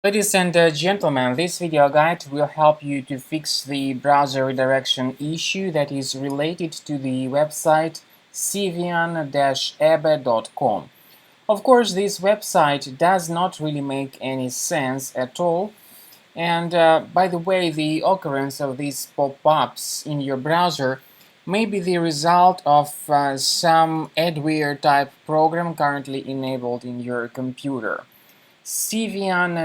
Ladies and gentlemen, this video guide will help you to fix the browser redirection issue that is related to the website cvian-ebe.com. Of course, this website does not really make any sense at all. And by the way, the occurrence of these pop-ups in your browser may be the result of some adware type program currently enabled in your computer. cvian-ebe.com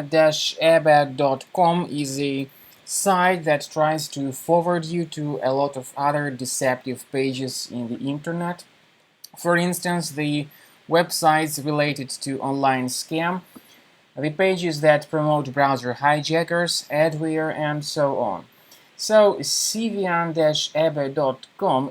is a site that tries to forward you to a lot of other deceptive pages in the internet. For instance, the websites related to online scam, the pages that promote browser hijackers, adware, and so on. So cvian-ebe.com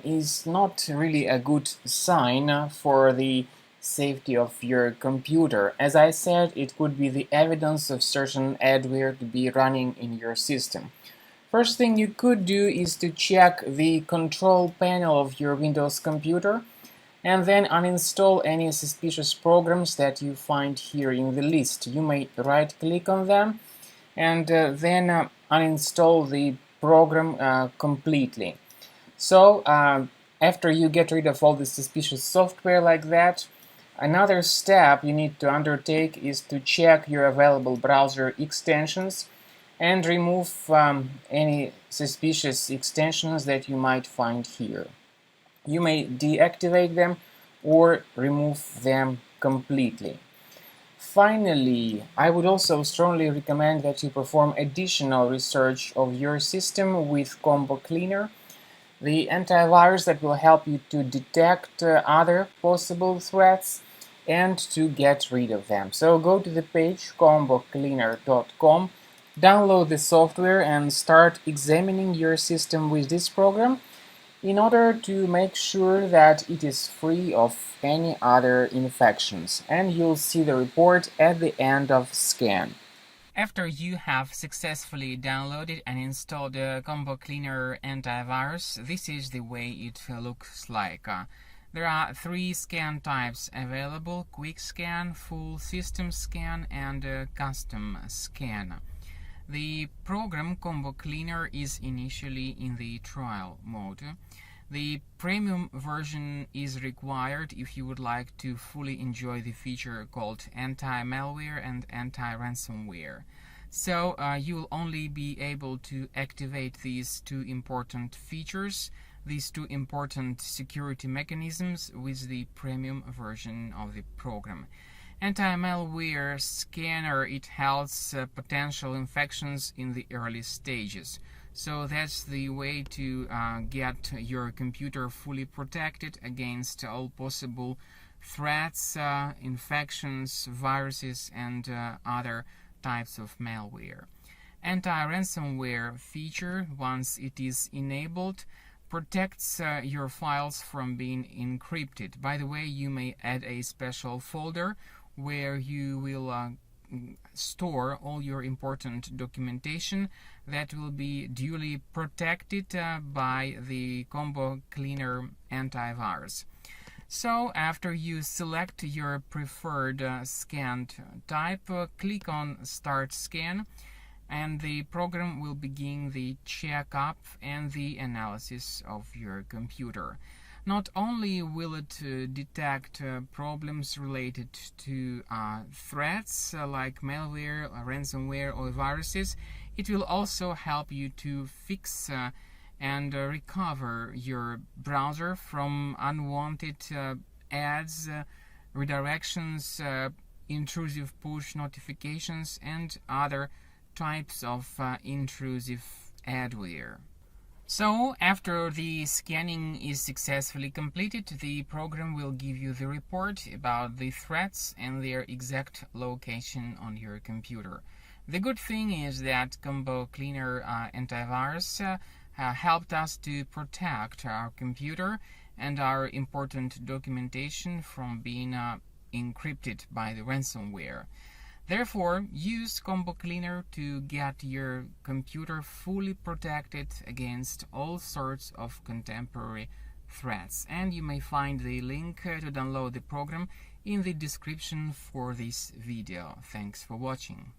is not really a good sign for the safety of your computer. As I said, it could be the evidence of certain adware to be running in your system. First thing you could do is to check the control panel of your Windows computer and then uninstall any suspicious programs that you find here in the list. You may right-click on them and then uninstall the program completely. So after you get rid of all the suspicious software like that, another step you need to undertake is to check your available browser extensions and remove any suspicious extensions that you might find here. You may deactivate them or remove them completely. Finally, I would also strongly recommend that you perform additional research of your system with Combo Cleaner, the antivirus that will help you to detect other possible threats and to get rid of them. So go to the page combocleaner.com, download the software and start examining your system with this program in order to make sure that it is free of any other infections, and you'll see the report at the end of scan. After you have successfully downloaded and installed the Combo Cleaner antivirus, this is the way it looks like. There are three scan types available: Quick Scan, Full System Scan, and Custom Scan. The program Combo Cleaner is initially in the trial mode. The premium version is required if you would like to fully enjoy the feature called anti-malware and anti-ransomware. So you'll only be able to activate these two important features, these two important security mechanisms, with the premium version of the program. Anti-malware scanner, it helps potential infections in the early stages. So that's the way to get your computer fully protected against all possible threats, infections, viruses, and other types of malware. Anti-ransomware feature, once it is enabled, protects your files from being encrypted. By the way, you may add a special folder where you will store all your important documentation that will be duly protected by the Combo Cleaner antivirus. So after you select your preferred scanned type, click on Start Scan, and the program will begin the checkup and the analysis of your computer. Not only will it detect problems related to threats like malware, ransomware, or viruses, it will also help you to fix and recover your browser from unwanted ads, redirections, intrusive push notifications, and other types of intrusive adware. So, after the scanning is successfully completed, the program will give you the report about the threats and their exact location on your computer. The good thing is that Combo Cleaner antivirus helped us to protect our computer and our important documentation from being encrypted by the ransomware. Therefore, use Combo Cleaner to get your computer fully protected against all sorts of contemporary threats. And you may find the link to download the program in the description for this video. Thanks for watching.